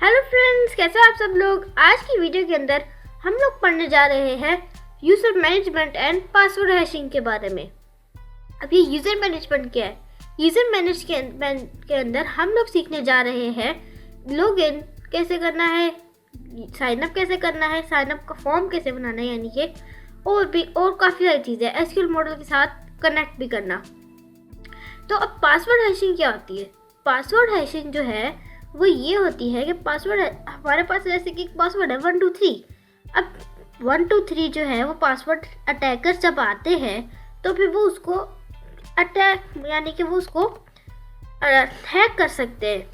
Hello friends, कैसे हो आप सब लोग। आज की वीडियो के अंदर हम लोग पढ़ने जा रहे हैं user management and password hashing के बारे में। अब ये यूज़र मैनेजमेंट क्या है? यूज़र मैनेजमेंट के अंदर हम लोग सीखने जा रहे हैं लॉगिन कैसे करना है, साइन अप कैसे करना है, साइन अप का फॉर्म कैसे बनाना है, यानी कि और काफ़ी सारी चीज़ें एसक्यूएल मॉडल के साथ कनेक्ट भी करना। तो अब पासवर्ड हैशिंग क्या होती है? पासवर्ड हैशिंग जो है वो ये होती है कि पासवर्ड हमारे पास जैसे कि पासवर्ड है 123। अब 123 जो है वो पासवर्ड अटैकर्स जब आते हैं तो फिर वो उसको अटैक यानी कि वो उसको हैक कर सकते हैं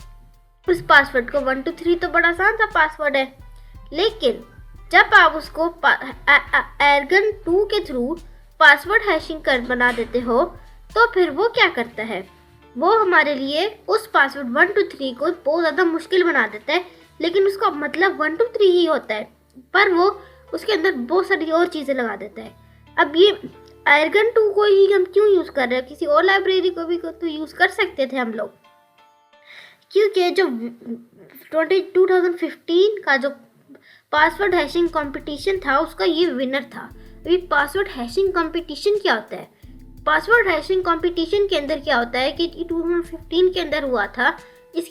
उस पासवर्ड को। 123 तो बड़ा आसान सा पासवर्ड है, लेकिन जब आप उसको एर्गन 2 के थ्रू पासवर्ड हैशिंग कर बना देते हो तो फिर वो क्या करता है, वो हमारे लिए उस पासवर्ड 123 को बहुत ज़्यादा मुश्किल बना देता है। लेकिन उसका मतलब 123 ही होता है, पर वो उसके अंदर बहुत सारी और चीज़ें लगा देता है। अब ये एर्गन 2 को ही हम क्यों यूज़ कर रहे हैं? किसी और लाइब्रेरी को भी तो यूज़ कर सकते थे हम लोग, क्योंकि जो 2015 का जो पासवर्ड हैशिंग कंपटीशन था उसका ये विनर था। अभी पासवर्ड हैशिंग कंपटीशन क्या होता है? पासवर्ड हैशिंग कंपटीशन के अंदर क्या होता है कि 2015 के अंदर हुआ था। इस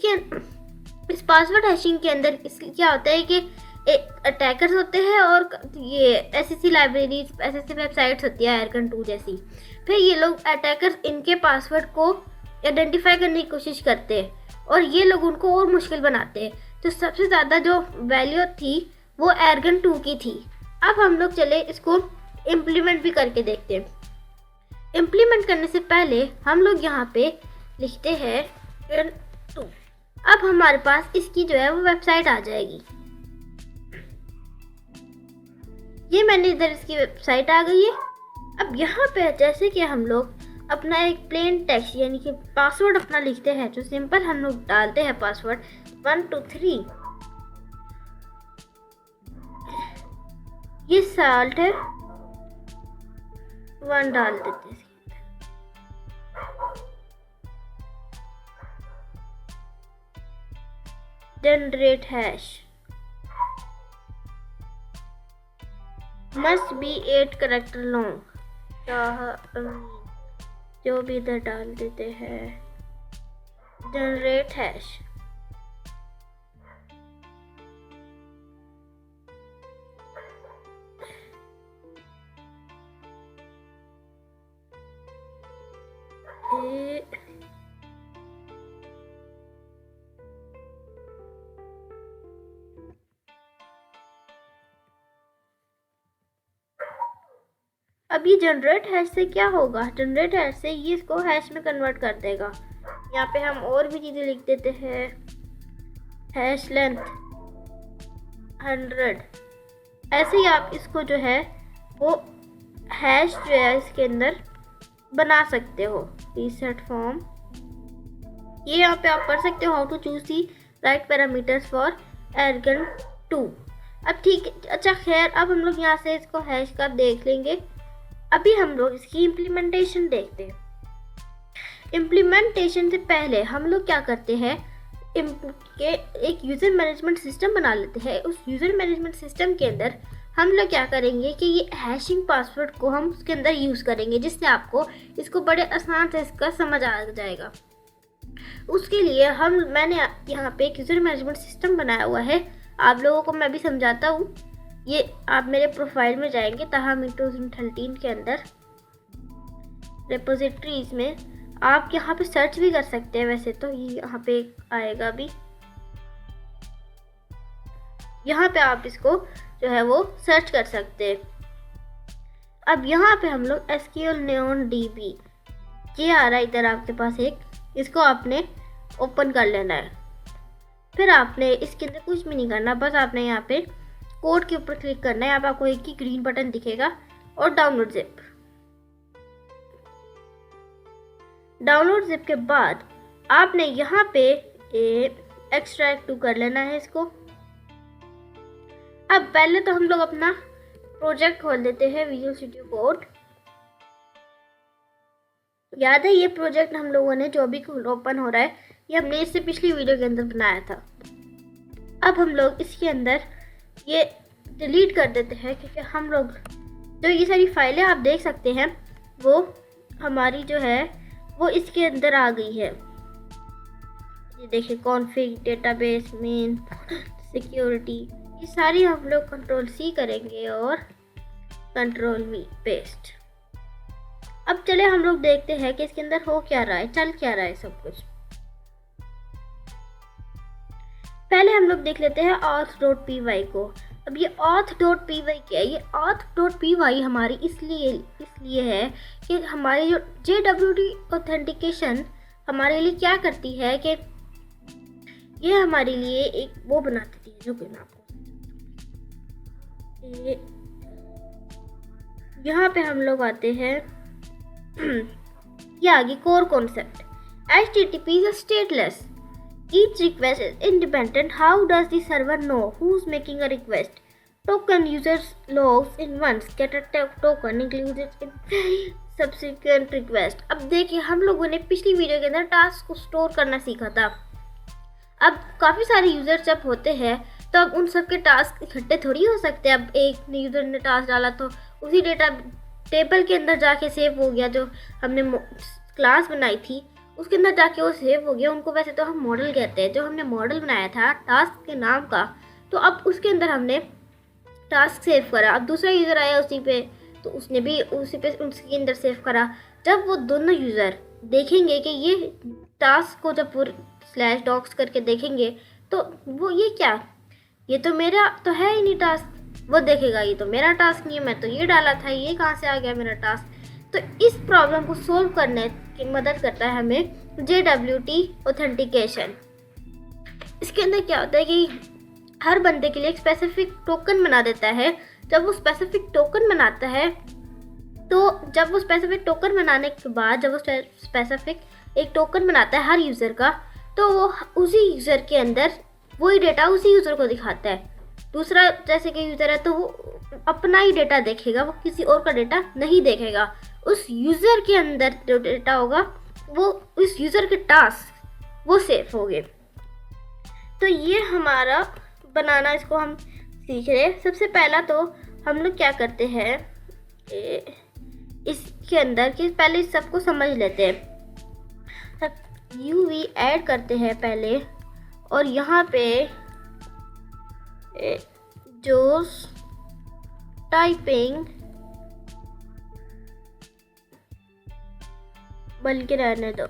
पासवर्ड हैशिंग के अंदर क्या होता है कि अटैकर्स होते हैं और ये एसएससी लाइब्रेरी, एसएससी वेबसाइट्स होती है एर्गन 2 जैसी। फिर ये लोग अटैकर्स इनके पासवर्ड को आइडेंटिफाई करने की कोशिश करते हैं और ये लोग उनको और मुश्किल बनाते हैं। तो सबसे ज़्यादा जो वैल्यू थी वो एर्गन 2 की थी। अब हम लोग चले इसको इम्प्लीमेंट भी करके देखते हैं। इम्प्लीमेंट करने से पहले हम लोग यहाँ पे लिखते हैं एर्गन 2। अब हमारे पास इसकी जो है वो वेबसाइट आ जाएगी। ये मैंने इधर इसकी वेबसाइट आ गई है। अब यहाँ पे जैसे कि हम लोग अपना एक प्लेन टेक्स्ट यानी कि पासवर्ड अपना लिखते हैं, जो सिंपल हम लोग डालते हैं पासवर्ड 123। ये साल्ट है 1 डाल देते हैं। Generate hash must be 8 character long, जो भी इधर डाल देते हैं। जनरेट हैश अब ये जनरेट हैश से क्या होगा? जनरेट हैश से ये इसको हैश में कन्वर्ट कर देगा। यहाँ पे हम और भी चीज़ें लिख देते हैं। Hash length 100। ऐसे ही आप इसको जो है वो हैश जो है इसके अंदर बना सकते हो। रीसेट फॉर्म, ये यहाँ पे आप पढ़ सकते हो how to choose the right parameters for argon 2। अब ठीक है, अच्छा खैर, अब हम लोग यहाँ से इसको हैश का देख लेंगे। अभी हम लोग इसकी इम्प्लीमेंटेशन देखते हैं। इम्प्लीमेंटेशन से पहले हम लोग क्या करते हैं कि एक यूज़र मैनेजमेंट सिस्टम बना लेते हैं। उस यूज़र मैनेजमेंट सिस्टम के अंदर हम लोग क्या करेंगे कि ये हैशिंग पासवर्ड को हम उसके अंदर यूज़ करेंगे, जिससे आपको इसको बड़े आसान से इसका समझ आ जाएगा। उसके लिए मैंने यहाँ पे एक यूज़र मैनेजमेंट सिस्टम बनाया हुआ है। आप लोगों को मैं भी समझाता हूँ। ये आप मेरे प्रोफाइल में जाएंगे ताहम 2013 के अंदर रिपोजिटरीज में, आप यहाँ पे सर्च भी कर सकते हैं। वैसे तो ये यहाँ पे आएगा भी, यहाँ पे आप इसको जो है वो सर्च कर सकते हैं। अब यहाँ पे हम लोग SQL Neon DB ये आ रहा है इधर आपके पास एक, इसको आपने ओपन कर लेना है। फिर आपने इसके अंदर कुछ भी नहीं करना, बस आपने यहाँ पे कोड के ऊपर क्लिक करना है। यहाँ पे आपको एक ही ग्रीन बटन दिखेगा और डाउनलोड जिप। डाउनलोड जिप के बाद आपने यहाँ पे एक्सट्रैक्ट टू कर लेना है इसको। अब पहले तो हम लोग अपना प्रोजेक्ट खोल देते हैं, विजुअल स्टूडियो कोड। याद है ये प्रोजेक्ट हम लोगों ने जो भी ओपन हो रहा है, ये हमने इससे पिछली वीडियो के अंदर बनाया था। अब हम लोग इसके अंदर ये डिलीट कर देते हैं, क्योंकि हम लोग जो ये सारी फाइलें आप देख सकते हैं वो हमारी जो है वो इसके अंदर आ गई है। ये देखिए कॉन्फ़िग, डेटाबेस, मेन, सिक्योरिटी, ये सारी हम लोग कंट्रोल C करेंगे और कंट्रोल V पेस्ट। अब चले हम लोग देखते हैं कि इसके अंदर हो क्या रहा है, चल क्या रहा है सब कुछ। पहले हम लोग देख लेते हैं auth.py को। अब ये auth.py क्या है? ये auth.py हमारी इसलिए है कि हमारी जो JWT ऑथेंटिकेशन हमारे लिए क्या करती है कि ये हमारे लिए एक वो बना देती है, जो कि मैं आपको यहाँ पे हम लोग आते हैं ये आगे core concept. HTTP is stateless. Each request is independent. How does the server know who's making a request? Token users logs in once get a token included in subsequent request. अब देखिए हम लोगों ने पिछली वीडियो के अंदर task को store करना सीखा था। अब काफ़ी सारे यूज़र जब होते हैं तो अब उन सब के टास्क इकट्ठे थोड़ी हो सकते हैं। अब एक यूज़र ने टास्क डाला तो उसी डेटा टेबल के अंदर जाके सेव हो गया, जो हमने क्लास बनाई थी उसके अंदर जाके वो सेव हो गया। उनको वैसे तो हम मॉडल कहते हैं, जो हमने मॉडल बनाया था टास्क के नाम का, तो अब उसके अंदर हमने टास्क सेव करा। अब दूसरा यूज़र आया उसी पे, तो उसने भी उसी पे उसके अंदर सेव करा। जब वो दोनों यूज़र देखेंगे कि ये टास्क को जब /docs करके देखेंगे तो वो ये क्या, ये तो मेरा तो है ही नहीं टास्क, वो देखेगा ये तो मेरा टास्क नहीं है, मैं तो ये डाला था, ये कहाँ से आ गया मेरा टास्क। तो इस प्रॉब्लम को सोल्व करने की मदद करता है हमें JWT ऑथेंटिकेशन। इसके अंदर क्या होता है कि हर बंदे के लिए एक स्पेसिफिक टोकन बना देता है। जब वो स्पेसिफिक टोकन बनाता है तो जब वो स्पेसिफिक टोकन बनाने के बाद जब वो स्पेसिफिक एक टोकन बनाता है हर यूज़र का, तो वो उसी यूज़र के अंदर वही डेटा उसी यूज़र को दिखाता है। दूसरा जैसे कि यूज़र है तो वो अपना ही डेटा देखेगा, वो किसी और का डेटा नहीं देखेगा। उस यूज़र के अंदर जो डेटा होगा वो उस यूज़र के टास्क वो सेव होंगे। तो ये हमारा बनाना, इसको हम सीख रहे हैं। सबसे पहला तो हम लोग क्या करते हैं इसके अंदर कि पहले इस सबको समझ लेते हैं। UV ऐड करते हैं पहले, और यहाँ पे जोस टाइपिंग बल्कि रहने दो,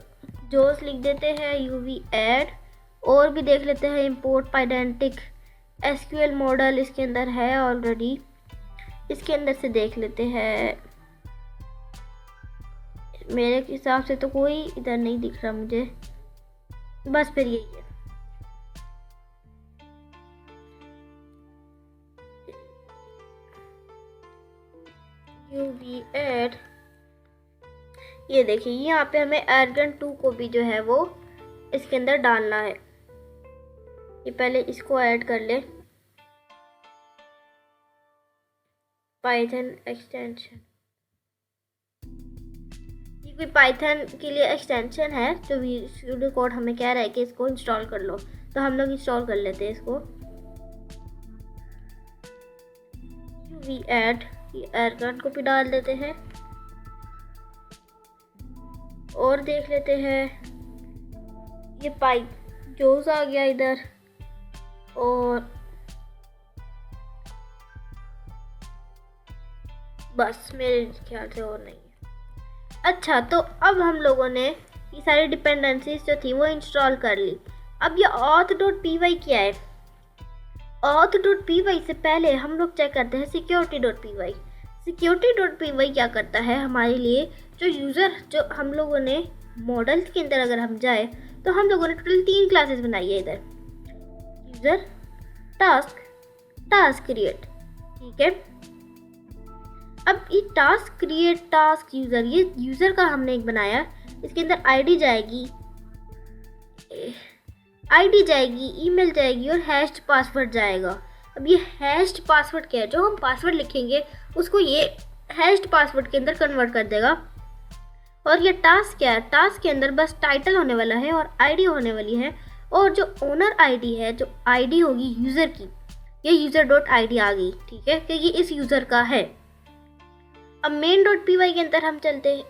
जोस लिख देते हैं UV ऐड। और भी देख लेते हैं इंपोर्ट पाइडेंटिक SQL मॉडल इसके अंदर है ऑलरेडी, इसके अंदर से देख लेते हैं। मेरे हिसाब से तो कोई इधर नहीं दिख रहा मुझे, बस फिर यही है। UV ऐड, ये देखिए यहाँ पे हमें argon2 को भी जो है वो इसके अंदर डालना है। ये पहले इसको ऐड कर ले, पाइथन एक्सटेंशन, ये कोई पाइथन के लिए एक्सटेंशन है जो वीडियो कोड हमें कह रहा है कि इसको इंस्टॉल कर लो, तो हम लोग इंस्टॉल कर लेते हैं इसको। UV ऐड, ये argon को भी डाल देते हैं और देख लेते हैं। ये जोस आ गया इधर, और बस मेरे ख्याल से और नहीं है। अच्छा, तो अब हम लोगों ने ये सारी डिपेंडेंसीज जो थी वो इंस्टॉल कर ली। अब ये auth.py क्या है? auth.py से पहले हम लोग चेक करते हैं security.py। security.py क्या करता है हमारे लिए, जो यूज़र जो हम लोगों ने मॉडल्स के अंदर अगर हम जाए तो हम लोगों ने टोटल 3 क्लासेस बनाई है इधर, यूज़र, टास्क क्रिएट, ठीक है। अब ये टास्क क्रिएट, टास्क यूज़र, ये यूज़र का हमने एक बनाया, इसके अंदर आईडी जाएगी, ईमेल जाएगी और हैश्ड पासवर्ड जाएगा। अब ये हैश्ड पासवर्ड क्या है? जो हम पासवर्ड लिखेंगे उसको ये हैश्ड पासवर्ड के अंदर कन्वर्ट कर देगा। और ये टास्क क्या है? टास्क के अंदर बस टाइटल होने वाला है और आईडी होने वाली है, और जो ओनर आईडी है, जो आईडी होगी यूज़र की, ये यूज़र डॉट आई डी आ गई, ठीक है, कि ये इस यूज़र का है। अब मेन डॉट पी वाई के अंदर हम चलते हैं,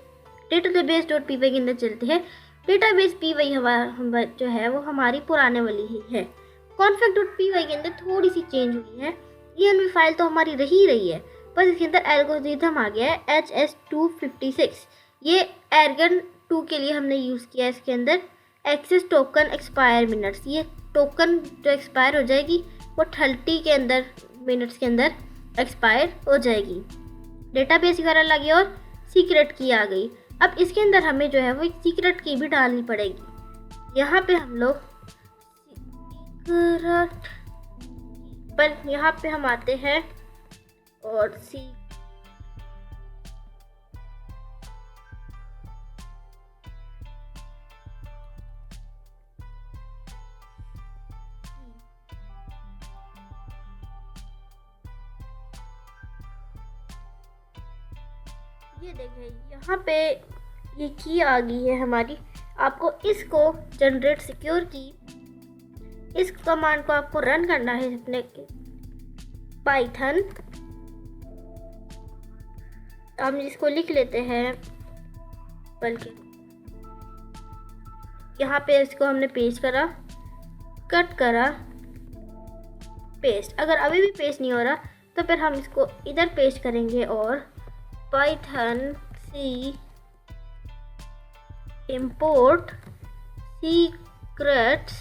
डेटाबेस डॉट पी वाई के अंदर चलते हैं। डेटाबेस पी वाई हमारा जो है वो हमारी पुराने वाली ही है। कॉन्फिग डॉट पी वाई के अंदर थोड़ी सी चेंज हुई है। ये फाइल तो हमारी रही है, बस इसके अंदर एल्गोरिथम आ गया है HS256। ये एर्गन 2 के लिए हमने यूज़ किया है। इसके अंदर एक्सेस टोकन एक्सपायर मिनट्स, ये टोकन जो एक्सपायर हो जाएगी वो 30 के अंदर मिनट्स के अंदर एक्सपायर हो जाएगी। डेटाबेस URL आ गई और सीक्रेट की आ गई। अब इसके अंदर हमें जो है वो एक सीक्रेट की भी डालनी पड़ेगी। यहाँ पे हम लोग सीक्रेट पर यहाँ पे हम आते हैं और ये देखें यहाँ पे ये की आ गई है हमारी। आपको इसको जनरेट सिक्योर की, इस कमांड को आपको रन करना है अपने पाइथन। हम इसको लिख लेते हैं, बल्कि यहाँ पे इसको हमने पेस्ट करा, कट करा, पेस्ट। अगर अभी भी पेस्ट नहीं हो रहा तो फिर हम इसको इधर पेस्ट करेंगे और पाइथन सी इंपोर्ट सीक्रेट्स।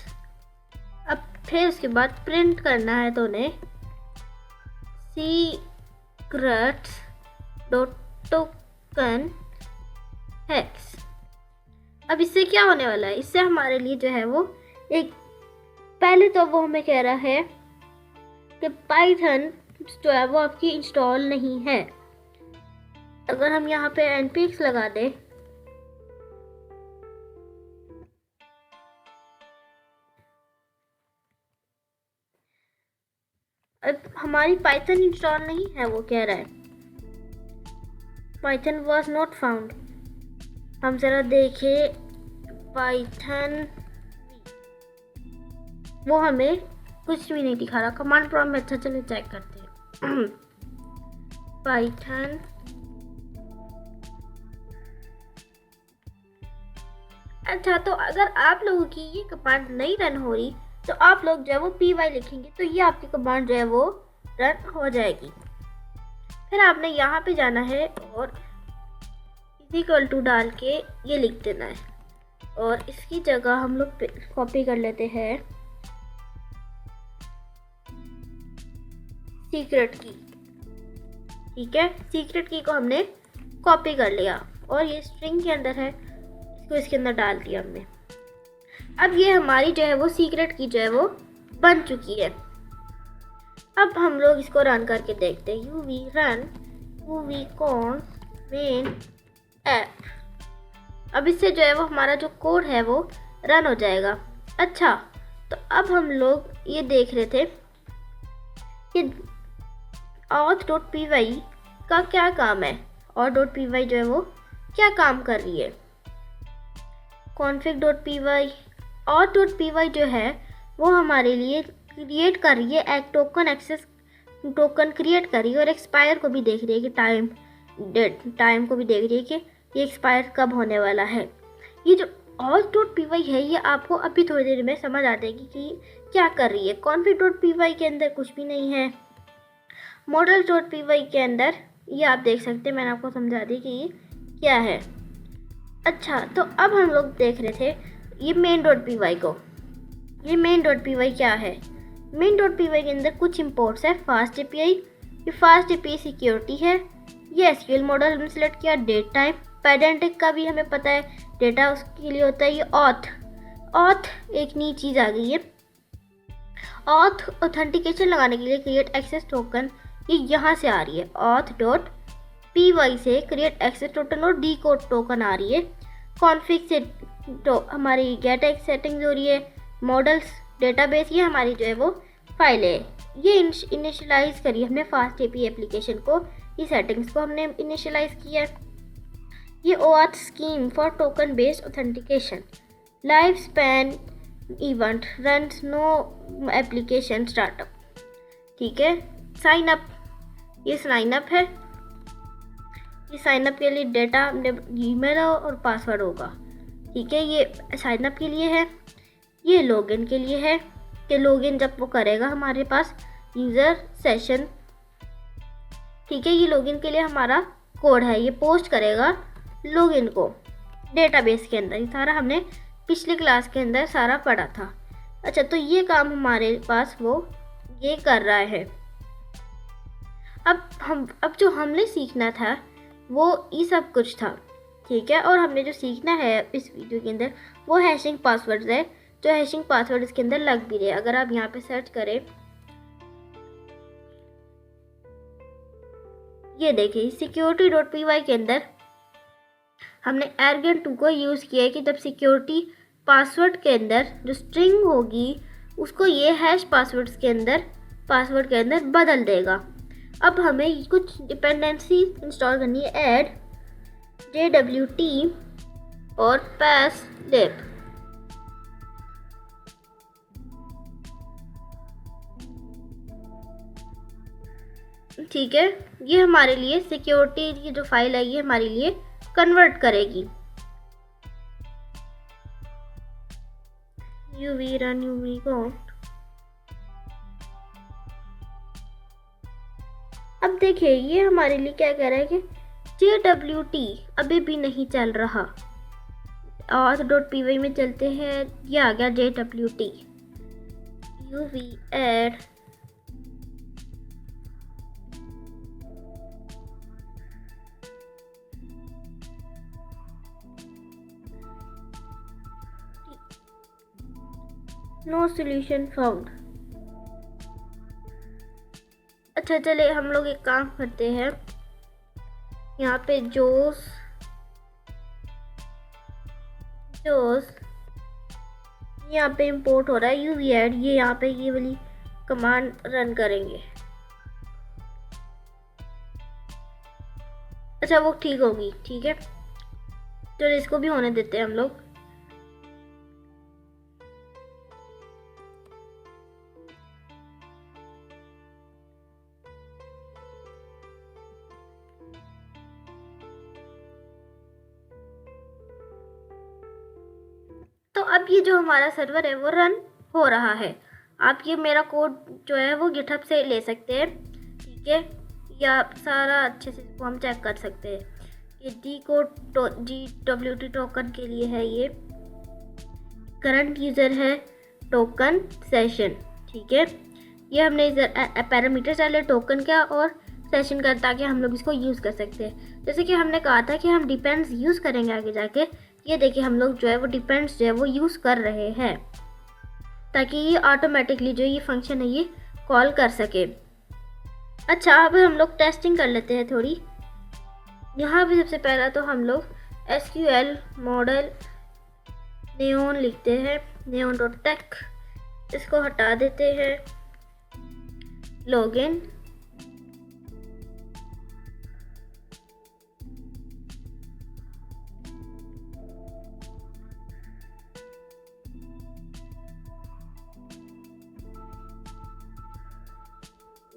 अब फिर उसके बाद प्रिंट करना है तो उन्हें सीक्रेट्स डॉट टोकन हेक्स। अब इससे क्या होने वाला है, इससे हमारे लिए जो है वो एक, पहले तो वो हमें कह रहा है कि पाइथन जो है वो आपकी इंस्टॉल नहीं है। अगर हम यहाँ पे npx लगा दें, अब हमारी पाइथन इंस्टॉल नहीं है, वो कह रहा है पाइथन वॉज नॉट फाउंड। हम ज़रा देखें पाइथन, वो हमें कुछ भी नहीं दिखा रहा। कमांड प्रॉम्प्ट में अच्छा, चलिए चेक करते हैं। पाइथन अच्छा, तो अगर आप लोगों की ये कमांड नहीं रन हो रही तो आप लोग जो है वो py लिखेंगे तो ये आपकी कमांड जो है वो रन हो जाएगी। फिर आपने यहाँ पे जाना है और इक्वल टू डाल के ये लिख देना है और इसकी जगह हम लोग कॉपी कर लेते हैं सीक्रेट की। ठीक है, सीक्रेट की को हमने कॉपी कर लिया और ये स्ट्रिंग के अंदर है, इसको इसके अंदर डाल दिया हमने। अब ये हमारी जो है वो सीक्रेट की जो है वो बन चुकी है। अब हम लोग इसको रन करके देखते हैं। uv run uv conf main app। अब इससे जो है वो हमारा जो कोड है वो रन हो जाएगा। अच्छा, तो अब हम लोग ये देख रहे थे कि auth.py का क्या काम है और .py जो है वो क्या काम कर रही है। config.py auth.py जो है वो हमारे लिए क्रिएट कर रही है, एक टोकन एक्सेस टोकन क्रिएट कर रही है और एक्सपायर को भी देख रही है कि टाइम को भी देख रही है कि ये एक्सपायर कब होने वाला है। ये जो auth.py है ये आपको अभी थोड़ी देर में समझ आ जाएगी कि क्या कर रही है। config.py के अंदर कुछ भी नहीं है। models.py के अंदर ये आप देख सकते हैं, मैंने आपको समझा दी कि ये क्या है। अच्छा, तो अब हम लोग देख रहे थे ये main.py को। ये main.py क्या है? main.py के अंदर कुछ इंपोर्ट्स है। फास्ट एपीआई, ये फास्ट एपीआई सिक्योरिटी है। ये एसक्यूएल मॉडल हमने सेलेक्ट किया। डेट टाइप, पेडेंटिक का भी हमें पता है, डेटा उसके लिए होता है। ये ऑथ एक नई चीज़ आ गई है। ऑथ ऑथेंटिकेशन लगाने के लिए क्रिएट एक्सेस टोकन, ये यहाँ से आ रही है। auth.py से क्रिएट एक्सेस टोकन और डी कोड टोकन आ रही है। कॉन्फिग से तो हमारी गेट एक्स सेटिंग्स हो रही है। मॉडल्स डेटाबेस, ये हमारी जो है वो फाइल है। ये इनिशियलाइज करी हमने फास्ट एपी एप्लीकेशन को, ये सेटिंग्स को हमने इनिशियलाइज किया। ये OAuth scheme for token based authentication, life span event runs no application startup. ठीक है, साइन अप, ये साइन अप है। ये साइन अप के लिए डेटा ईमेल और पासवर्ड होगा। ठीक है, ये साइन अप के लिए है। ये लॉगिन के लिए है कि लॉगिन जब वो करेगा हमारे पास यूज़र सेशन। ठीक है, ये लॉगिन के लिए हमारा कोड है, ये पोस्ट करेगा लॉगिन को डेटाबेस के अंदर। ये सारा हमने पिछले क्लास के अंदर सारा पढ़ा था। अच्छा, तो ये काम हमारे पास वो ये कर रहा है। अब जो हमने सीखना था वो ये सब कुछ था। ठीक है, और हमने जो सीखना है इस वीडियो के अंदर वो हैशिंग पासवर्ड है, जो हैशिंग पासवर्ड इसके अंदर लग भी रहे। अगर आप यहाँ पे सर्च करें, ये देखिए security.py के अंदर हमने arrogant 2 को यूज़ किया है कि जब सिक्योरिटी पासवर्ड के अंदर जो स्ट्रिंग होगी उसको ये हैश पासवर्ड के अंदर बदल देगा। अब हमें कुछ डिपेंडेंसी इंस्टॉल करनी है, ऐड JWT और passlib। ठीक है, ये हमारे लिए सिक्योरिटी की जो फाइल है ये हमारे लिए कन्वर्ट करेगी। UV run UV count। अब देखिए ये हमारे लिए क्या कह रहा है कि JWT अभी भी नहीं चल रहा। auth.py में चलते हैं, ये आ गया JWT। UV add no solution found. अच्छा, चले हम लोग एक काम करते हैं, यहाँ पे जोस यहाँ पे इंपोर्ट हो रहा है UV add। ये यहाँ पे ये वाली कमांड रन करेंगे। अच्छा, वो ठीक होगी। ठीक है, चलो इसको भी होने देते हैं हम लोग। तो अब ये जो हमारा सर्वर है वो रन हो रहा है। आप ये मेरा कोड जो है वो गिटहब से ले सकते हैं। ठीक है, या सारा अच्छे से इसको हम चेक कर सकते हैं। ये डी कोड JWT टोकन के लिए है, ये करंट यूज़र है टोकन सेशन। ठीक है, ये हमने पैरामीटर डाले टोकन का और सेशन का ताकि हम लोग इसको यूज़ कर सकते हैं। जैसे कि हमने कहा था कि हम डिपेंड्स यूज़ करेंगे आगे जाके। ये देखिए हम लोग जो है वो डिपेंड्स जो है वो यूज़ कर रहे हैं ताकि ये ऑटोमेटिकली जो ये फंक्शन है ये कॉल कर सके। अच्छा, अब हम लोग टेस्टिंग कर लेते हैं थोड़ी। यहाँ भी सबसे पहला तो हम लोग SQL मॉडल neon लिखते हैं, neon.tech। इसको हटा देते हैं, लॉगिन।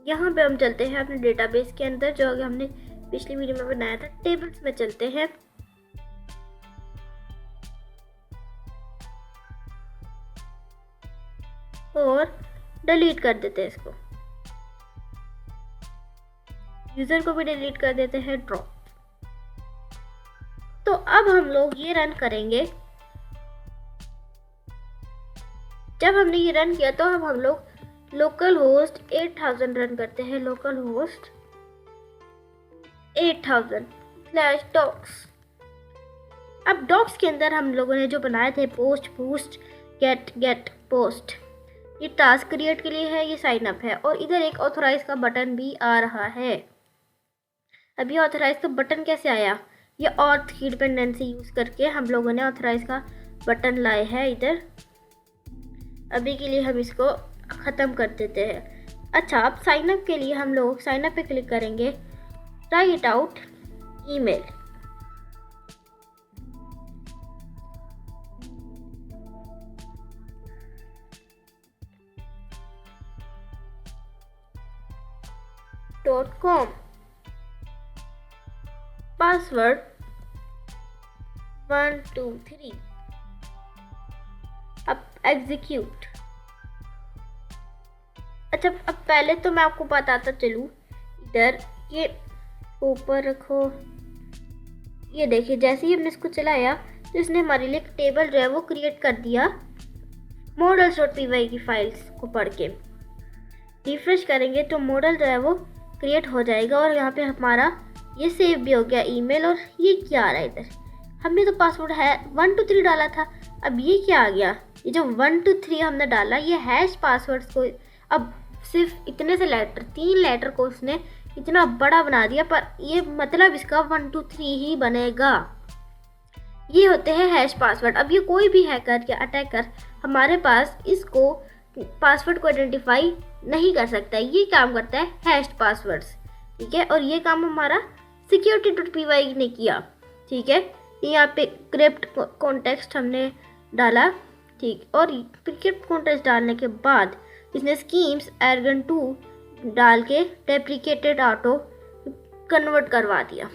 यहाँ पे हम चलते हैं अपने डेटाबेस के अंदर, जो अगर हमने पिछली वीडियो में बनाया था। टेबल्स में चलते हैं और डिलीट कर देते हैं इसको। यूज़र को भी डिलीट कर देते हैं, ड्रॉप। तो अब हम लोग ये रन करेंगे। जब हमने ये रन किया तो अब हम लोग लोकल होस्ट 8000 रन करते हैं। Local host 8000/docs। अब डॉक्स के अंदर हम लोगों ने जो बनाए थे पोस्ट, बूस्ट, गेट, पोस्ट, ये टास्क क्रिएट के लिए है, ये साइन अप है। और इधर एक ऑथराइज का बटन भी आ रहा है। अब ये ऑथराइज का बटन कैसे आया? ये ऑथ की डिपेंडेंसी यूज़ करके हम लोगों ने ऑथराइज का बटन लाए है इधर। अभी के लिए हम इसको ख़त्म कर देते हैं। अच्छा, अब साइन अप के लिए हम लोग साइन अप पे क्लिक करेंगे, right out email. .com, password 1 2 3। अब एग्जीक्यूट। अच्छा, अब पहले तो मैं आपको बताता चलूँ, इधर ये ऊपर रखो। ये देखिए, जैसे ही हमने इसको चलाया तो इसने हमारे लिए एक टेबल जो है वो क्रिएट कर दिया models.py की फाइल्स को पढ़ के। रिफ्रेश करेंगे तो मॉडल जो है वो क्रिएट हो जाएगा और यहाँ पे हमारा ये सेव भी हो गया ईमेल। और ये क्या आ रहा है इधर, हमने तो पासवर्ड है 1 2 3 डाला था, अब ये क्या आ गया, ये जो 1 2 3 हमने डाला ये हैश पासवर्ड्स को अब सिर्फ इतने से लेटर 3 लेटर को उसने इतना बड़ा बना दिया, पर ये मतलब इसका 1 2 3 ही बनेगा। ये होते हैं हैश पासवर्ड। अब ये कोई भी हैकर या अटैकर हमारे पास इसको पासवर्ड को आइडेंटिफाई नहीं कर सकता है। ये काम करता है हैश पासवर्ड्स, ठीक है। और ये काम हमारा security.py ने किया, ठीक है। यहाँ पे क्रिप्ट कॉन्टेक्स्ट हमने डाला, ठीक। और क्रिप्ट कॉन्टेक्स्ट डालने के बाद इसने स्कीम्स एर्गन 2 डाल के डेप्रिकेटेड ऑटो कन्वर्ट करवा दिया।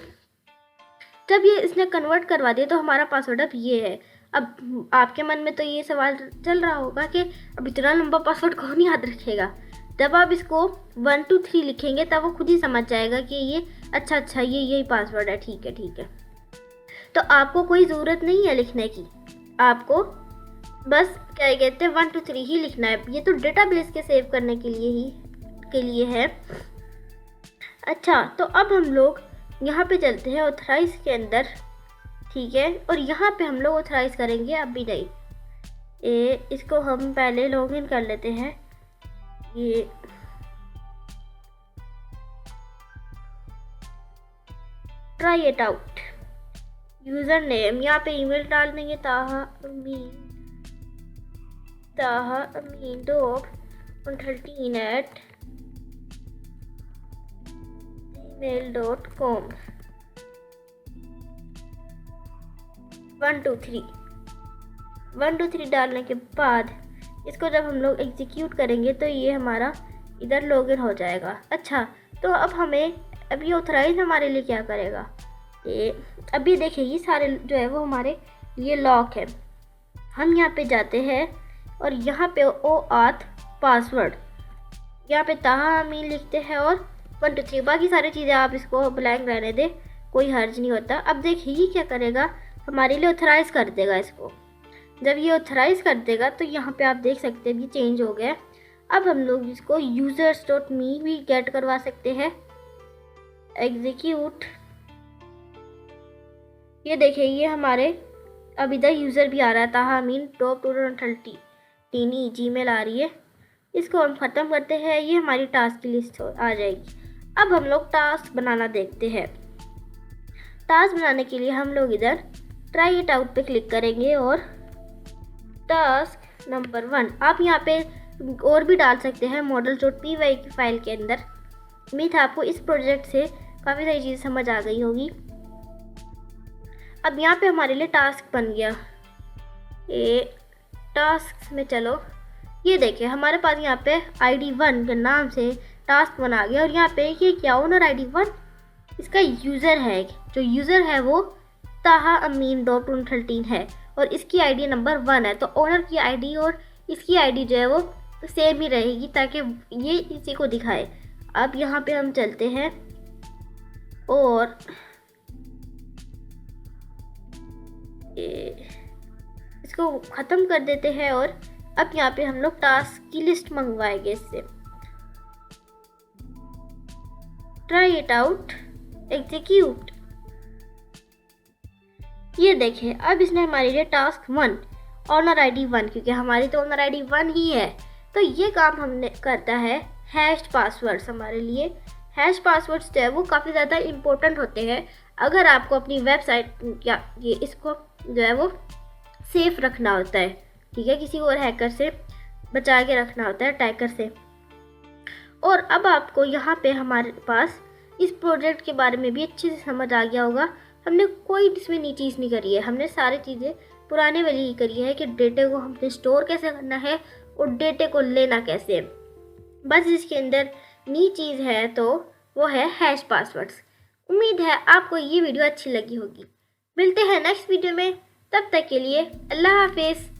जब ये इसने कन्वर्ट करवा दिया तो हमारा पासवर्ड अब ये है। अब आपके मन में तो ये सवाल चल रहा होगा कि अब इतना लंबा पासवर्ड कौन याद रखेगा। जब आप इसको 1 2 3 लिखेंगे तब वो खुद ही समझ जाएगा कि ये अच्छा ये यही पासवर्ड है, ठीक है। तो आपको कोई ज़रूरत नहीं है लिखने की, आपको बस क्या कहते हैं 1 2 3 ही लिखना है। ये तो डेटाबेस के सेव करने के लिए है। अच्छा, तो अब हम लोग यहाँ पे चलते हैं ऑथराइज के अंदर, ठीक है। और यहाँ पे हम लोग ऑथराइज करेंगे, अभी नहीं, इसको हम पहले लॉगिन कर लेते हैं। ये try it out. User name, यहाँ पे ईमेल डाल देंगे ताहा अमीन डॉट 13@gmail.com 1 2 3 डालने के बाद इसको जब हम लोग एग्जीक्यूट करेंगे तो ये हमारा इधर लॉगिन हो जाएगा। अच्छा, तो अब हमें ये ऑथराइज हमारे लिए क्या करेगा, ये अभी देखिए ये सारे जो है वो हमारे लिए लॉक है। हम यहाँ पे जाते हैं और यहाँ पे OAuth पासवर्ड, यहाँ पे ताहा अमीन लिखते हैं और 1 2 3, बाकी सारी चीज़ें आप इसको ब्लैंक रहने दें, कोई हर्ज नहीं होता। अब देखिए ये क्या करेगा, हमारे लिए ऑथराइज़ कर देगा इसको। जब ये ऑथराइज़ कर देगा तो यहाँ पे आप देख सकते हैं ये चेंज हो गया। अब हम लोग इसको users.me भी गेट करवा सकते हैं, एग्जीक्यूट। ये देखिए ये हमारे अब इधर यूज़र भी आ रहा है, ताहा अमीन टॉप 2013 जीमेल आ रही है। इसको हम ख़त्म करते हैं, ये हमारी टास्क की लिस्ट आ जाएगी। अब हम लोग टास्क बनाना देखते हैं। टास्क बनाने के लिए हम लोग इधर ट्राई इट आउट पे क्लिक करेंगे और टास्क नंबर 1 आप यहाँ पे और भी डाल सकते हैं models.py की फाइल के अंदर। उम्मीद है आपको इस प्रोजेक्ट से काफ़ी सारी चीज़ समझ आ गई होगी। अब यहाँ पे हमारे लिए टास्क बन गया। ये टास्क में चलो, ये देखिए हमारे पास यहाँ पे ID1 के नाम से टास्क बना गया। और यहाँ पे ये क्या, ओनर ID1 इसका यूज़र है, जो यूज़र है वो ताहा अमीन डॉट 13 है और इसकी ID नंबर 1 है। तो ओनर की ID और इसकी ID जो है वो सेम ही रहेगी ताकि ये इसी को दिखाए। अब यहाँ पे हम चलते हैं और इसको ख़त्म कर देते हैं और अब यहाँ पे हम लोग टास्क की लिस्ट मंगवाएंगे इससे। Try it out, execute. ये देखिए अब इसने हमारे लिए टास्क 1 ऑनर ID1, क्योंकि हमारी तो ऑनर ID1 ही है, तो ये काम हमने करता है हैश पासवर्ड्स हमारे लिए। हैश पासवर्ड्स जो है वो काफ़ी ज़्यादा इम्पोर्टेंट होते हैं अगर आपको अपनी वेबसाइट या ये इसको जो है वो सेफ रखना होता है, ठीक है, किसी और हैकर से बचा के रखना होता है, अटैकर से। और अब आपको यहाँ पे हमारे पास इस प्रोजेक्ट के बारे में भी अच्छे से समझ आ गया होगा। हमने कोई इसमें नई चीज़ नहीं करी है, हमने सारी चीज़ें पुराने वाली ही करी है कि डेटे को हमने स्टोर कैसे करना है और डेटे को लेना कैसे। बस इसके अंदर नई चीज़ है तो वो है हैश पासवर्ड्स। उम्मीद है आपको ये वीडियो अच्छी लगी होगी। मिलते हैं नेक्स्ट वीडियो में, तब तक के लिए अल्लाह हाफिज़।